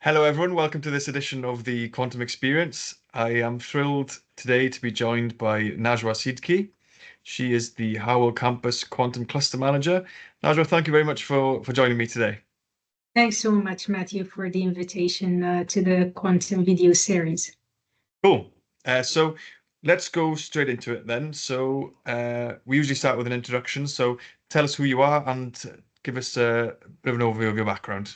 Hello, everyone. Welcome to this edition of the Quantum Experience. I am thrilled today to be joined by Najwa Sidqi. She is the Harwell Campus Quantum Cluster Manager. Najwa, thank you very much for joining me today. Thanks so much, Matthew, for the invitation to the Quantum video series. Cool. So let's go straight into it then. So we usually start with an introduction. So tell us who you are and give us a bit of an overview of your background.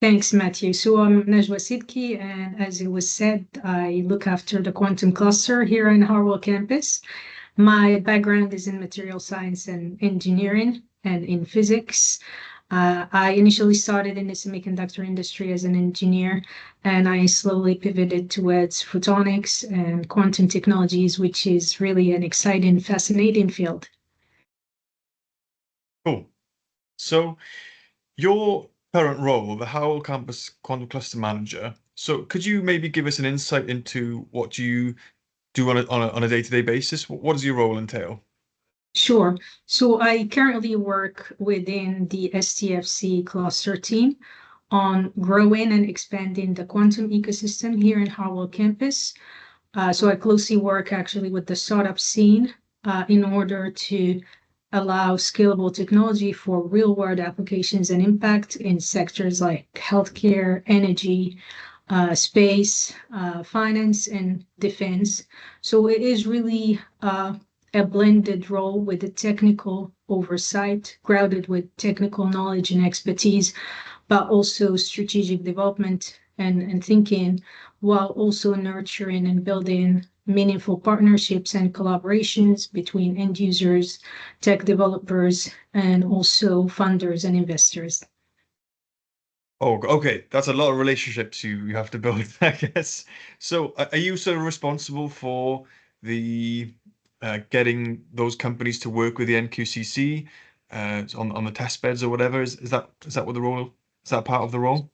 Thanks, Matthew. So I'm Najwa Sidqi, and as it was said, I look after the quantum cluster here in Harwell campus. My background is in material science and engineering and in physics. I initially started in the semiconductor industry as an engineer, and I slowly pivoted towards photonics and quantum technologies, which is really an exciting, fascinating field. Cool. So your current role, the Howell Campus Quantum Cluster Manager. So could you maybe give us an insight into what you do on a day-to-day basis? What does your role entail? Sure. So I currently work within the STFC cluster team on growing and expanding the quantum ecosystem here in Harwell campus. So I closely work actually with the startup scene in order to allow scalable technology for real-world applications and impact in sectors like healthcare, energy, space, finance, and defense. So it is really a blended role with a technical oversight, grounded with technical knowledge and expertise, but also strategic development and thinking, while also nurturing and building meaningful partnerships and collaborations between end users, tech developers, and also funders and investors. Oh, okay. That's a lot of relationships you have to build, I guess. So are you sort of responsible for the getting those companies to work with the NQCC on the test beds or whatever? Is that what the role is that part of the role?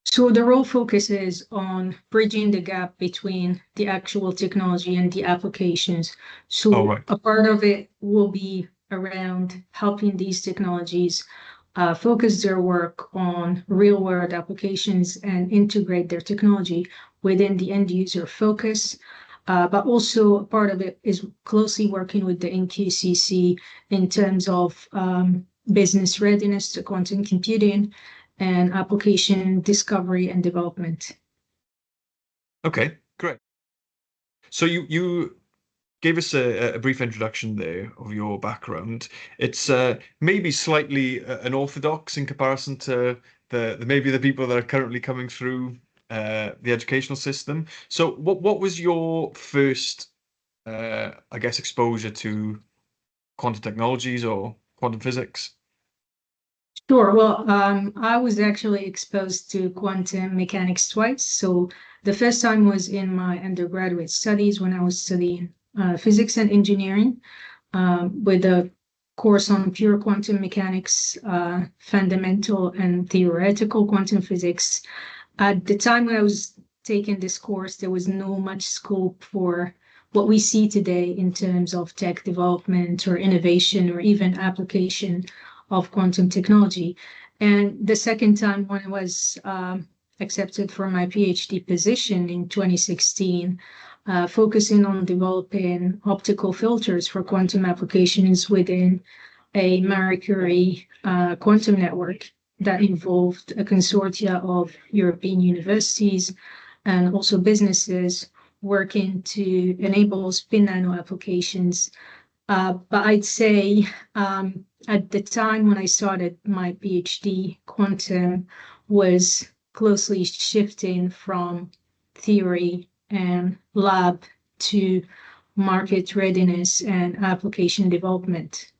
So the role focuses on bridging the gap between the actual technology and the applications. Oh, So right. a part of it will be around helping these technologies focus their work on real world applications and integrate their technology within the end user focus. But also a part of it is closely working with the NQCC in terms of business readiness to quantum computing and application discovery and development. Okay, great. So you gave us a brief introduction there of your background. It's maybe slightly unorthodox in comparison to the maybe the people that are currently coming through the educational system. So what was your first I guess exposure to quantum technologies or quantum physics? Sure. Well, I was actually exposed to quantum mechanics twice. So the first time was in my undergraduate studies when I was studying physics and engineering with a course on pure quantum mechanics, fundamental and theoretical quantum physics. At the time when I was taking this course, there was no much scope for what we see today in terms of tech development or innovation or even application of quantum technology. And the second time when I was accepted for my PhD position in 2016, focusing on developing optical filters for quantum applications within a Marie Curie quantum network that involved a consortia of European universities and also businesses working to enable spin nano applications. But I'd say at the time when I started my PhD, quantum was closely shifting from theory and lab to market readiness and application development.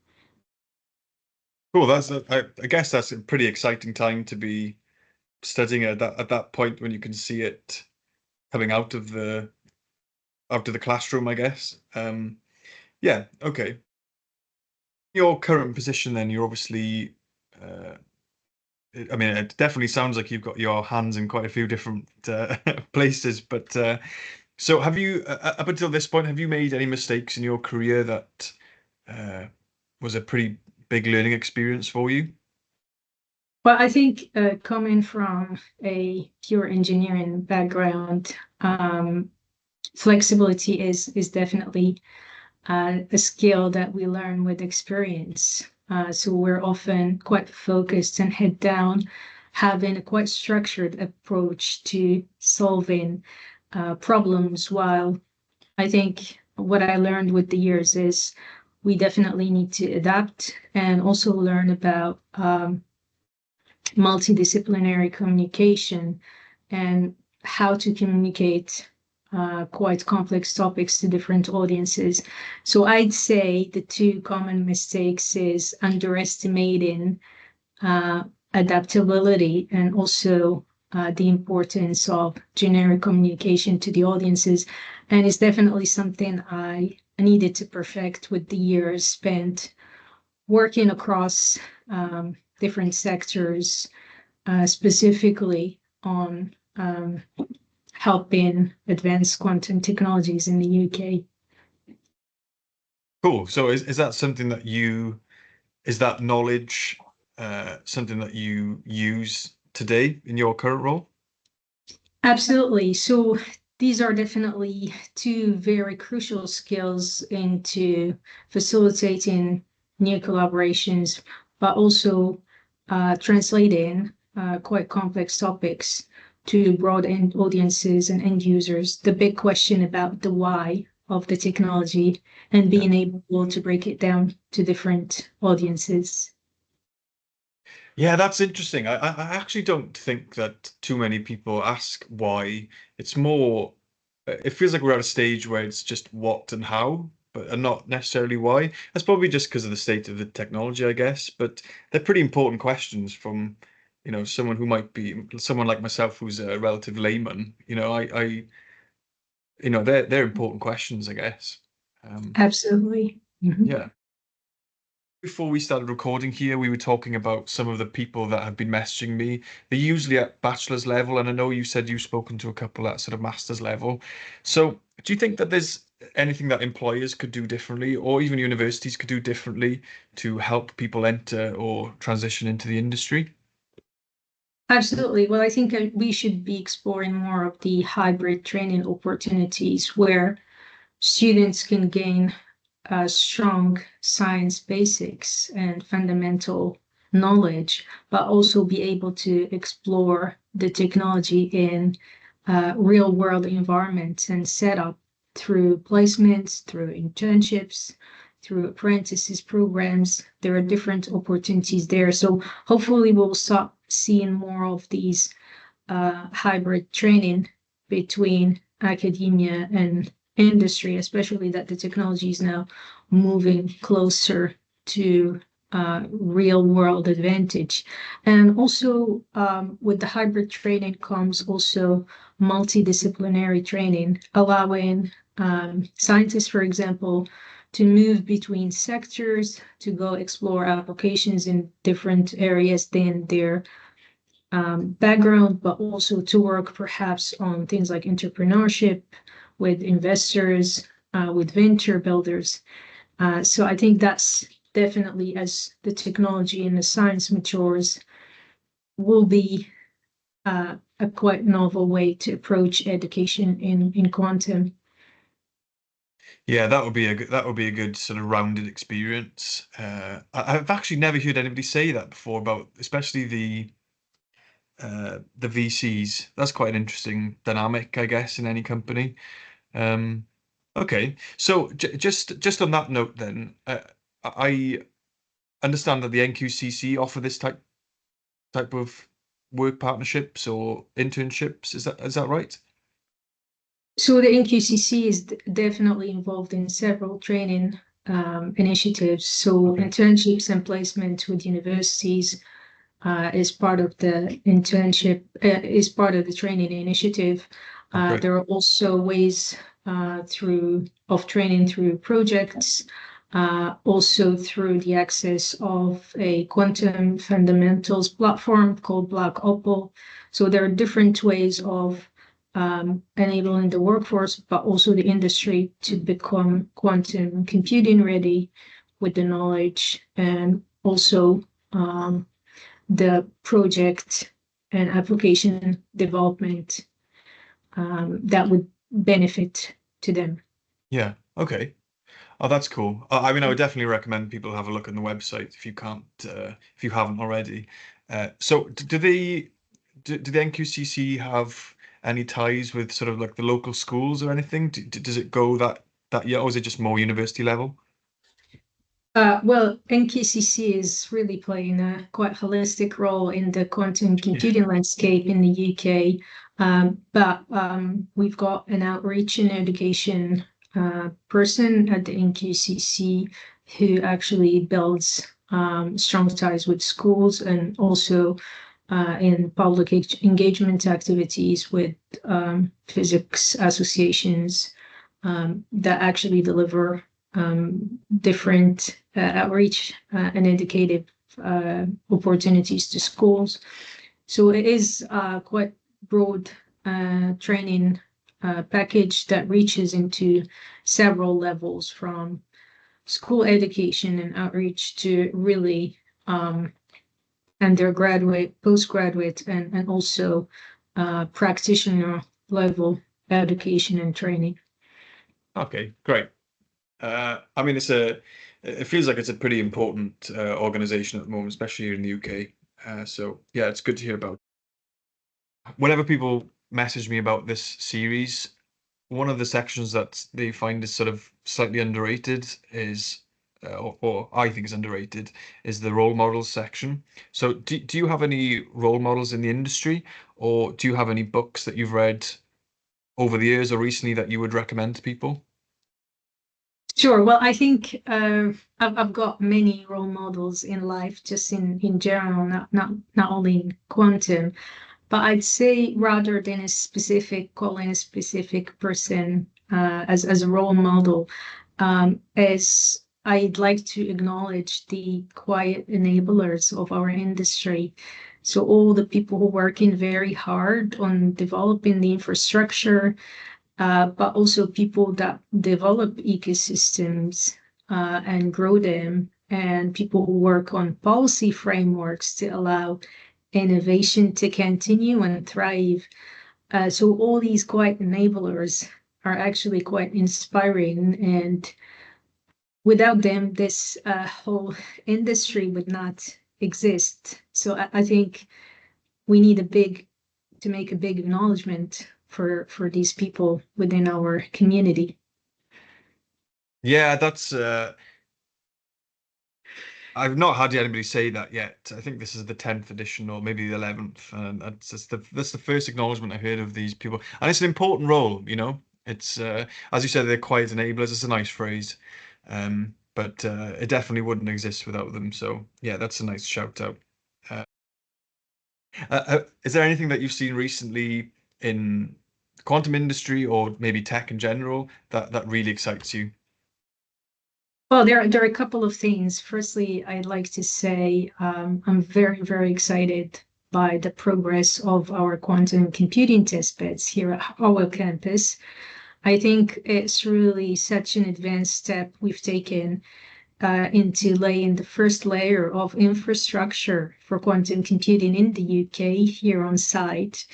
Cool. I guess that's a pretty exciting time to be studying at that point when you can see it coming out of the classroom, I guess. Yeah, okay. Your current position then, you're obviously, I mean, it definitely sounds like you've got your hands in quite a few different places, but so have you, up until this point, have you made any mistakes in your career that uh, was a pretty big learning experience for you? Well, I think coming from a pure engineering background, flexibility is definitely a skill that we learn with experience. So we're often quite focused and head down, having a quite structured approach to solving problems. While I think what I learned with the years is we definitely need to adapt and also learn about multidisciplinary communication and how to communicate quite complex topics to different audiences. So I'd say the two common mistakes is underestimating adaptability and also the importance of generic communication to the audiences. And it's definitely something I needed to perfect with the years spent working across different sectors, specifically on helping advance quantum technologies in the UK. Cool. So is that something that is that knowledge something that you use today in your current role? Absolutely. So these are definitely two very crucial skills into facilitating new collaborations, but also translating quite complex topics to broad end audiences and end users. The big question about the why of the technology and Yeah. being able to break it down to different audiences. Yeah, that's interesting. I actually don't think that too many people ask why. It's more, it feels like we're at a stage where it's just what and how, but and not necessarily why. That's probably just because of the state of the technology, I guess. But they're pretty important questions from, someone who might be someone like myself who's a relative layman. They're important questions, I guess. Absolutely. Mhm. Yeah. Before we started recording here, we were talking about some of the people that have been messaging me. They're usually at bachelor's level, and I know you said you've spoken to a couple at sort of master's level. So, do you think that there's anything that employers could do differently, or even universities could do differently to help people enter or transition into the industry? Absolutely. Well, I think we should be exploring more of the hybrid training opportunities where students can gain strong science basics and fundamental knowledge, but also be able to explore the technology in real world environments and set up through placements, through internships, through apprentices programs. There are different opportunities there. So hopefully we'll start seeing more of these hybrid training between academia and industry, especially that the technology is now moving closer to real world advantage. And also with the hybrid training comes also multidisciplinary training, allowing scientists, for example, to move between sectors, to go explore applications in different areas than their background, but also to work perhaps on things like entrepreneurship with investors, with venture builders. So I think that's definitely, as the technology and the science matures, will be a quite novel way to approach education in quantum. Yeah, that would be a good sort of rounded experience. I've actually never heard anybody say that before about, especially the VCs. That's quite an interesting dynamic, I guess, in any company. Um, okay, so just on that note, then, I understand that the NQCC offer this type of work partnerships or internships. Is that right? So the NQCC is definitely involved in several training initiatives. So Okay. internships and placement with universities is part of the is part of the training initiative. Oh, great. There are also ways of training through projects, also through the access of a quantum fundamentals platform called Black Opal. So there are different ways of enabling the workforce, but also the industry to become quantum computing ready with the knowledge and also the project and application development that would benefit to them. Yeah. Okay. Oh, that's cool. I mean, I would definitely recommend people have a look on the website if you can't, if you haven't already. So, do the NQCC have any ties with sort of like the local schools or anything? Does it go that yeah, or is it just more university level? Well, NQCC is really playing a quite holistic role in the quantum Yeah. computing landscape in the UK. But we've got an outreach and education person at the NQCC who actually builds strong ties with schools and also in public engagement activities with physics associations that actually deliver different outreach and educative opportunities to schools. So it is quite broad training package that reaches into several levels from school education and outreach to really undergraduate, postgraduate, and also practitioner level education and training. Okay, great. I mean, it feels like it's a pretty important organization at the moment, especially here in the UK. So yeah, it's good to hear about. Whenever people message me about this series, one of the sections that they find is sort of slightly underrated is, or I think is underrated, is the role models section. So do you have any role models in the industry, or do you have any books that you've read over the years or recently that you would recommend to people? Sure. Well, I think I've got many role models in life, just in general, not only in quantum. But I'd say rather than a specific calling a specific person as a role model, as I'd like to acknowledge the quiet enablers of our industry. So all the people who are working very hard on developing the infrastructure, but also people that develop ecosystems and grow them, and people who work on policy frameworks to allow innovation to continue and thrive. So all these quiet enablers are actually quite inspiring, and without them, this whole industry would not exist. So I think we need to make a big acknowledgement for these people within our community. Yeah, that's I've not had anybody say that yet. I think this is the 10th edition or maybe the 11th, and that's the first acknowledgement I heard of these people. And it's an important role, you know. It's as you said, they're quiet enablers. It's a nice phrase, but it definitely wouldn't exist without them. So yeah, that's a nice shout out. Uh, is there anything that you've seen recently in the quantum industry or maybe tech in general that really excites you? Well, there are a couple of things. Firstly, I'd like to say I'm very, very excited by the progress of our quantum computing testbeds here at Harwell campus. I think it's really such an advanced step we've taken into laying the first layer of infrastructure for quantum computing in the UK here on site.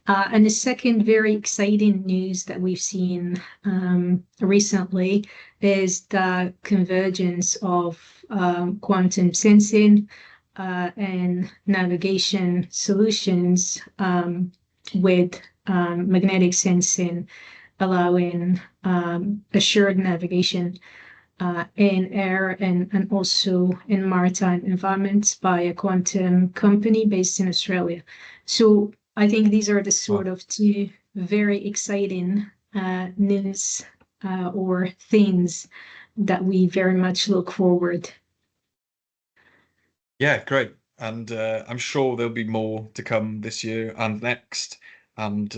And the second very exciting news that we've seen recently is the convergence of quantum sensing and navigation solutions with magnetic sensing, allowing assured navigation in air and also in maritime environments by a quantum company based in Australia. So I think these are the sort Wow. of two very exciting news or things that we very much look forward. Yeah, great. And I'm sure there'll be more to come this year and next. And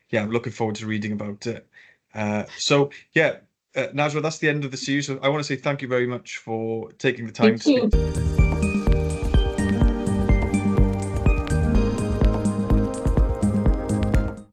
yeah, I'm looking forward to reading about it. So yeah, Najwa, that's the end of the series. So I want to say thank you very much for taking the time Thank to speak. you.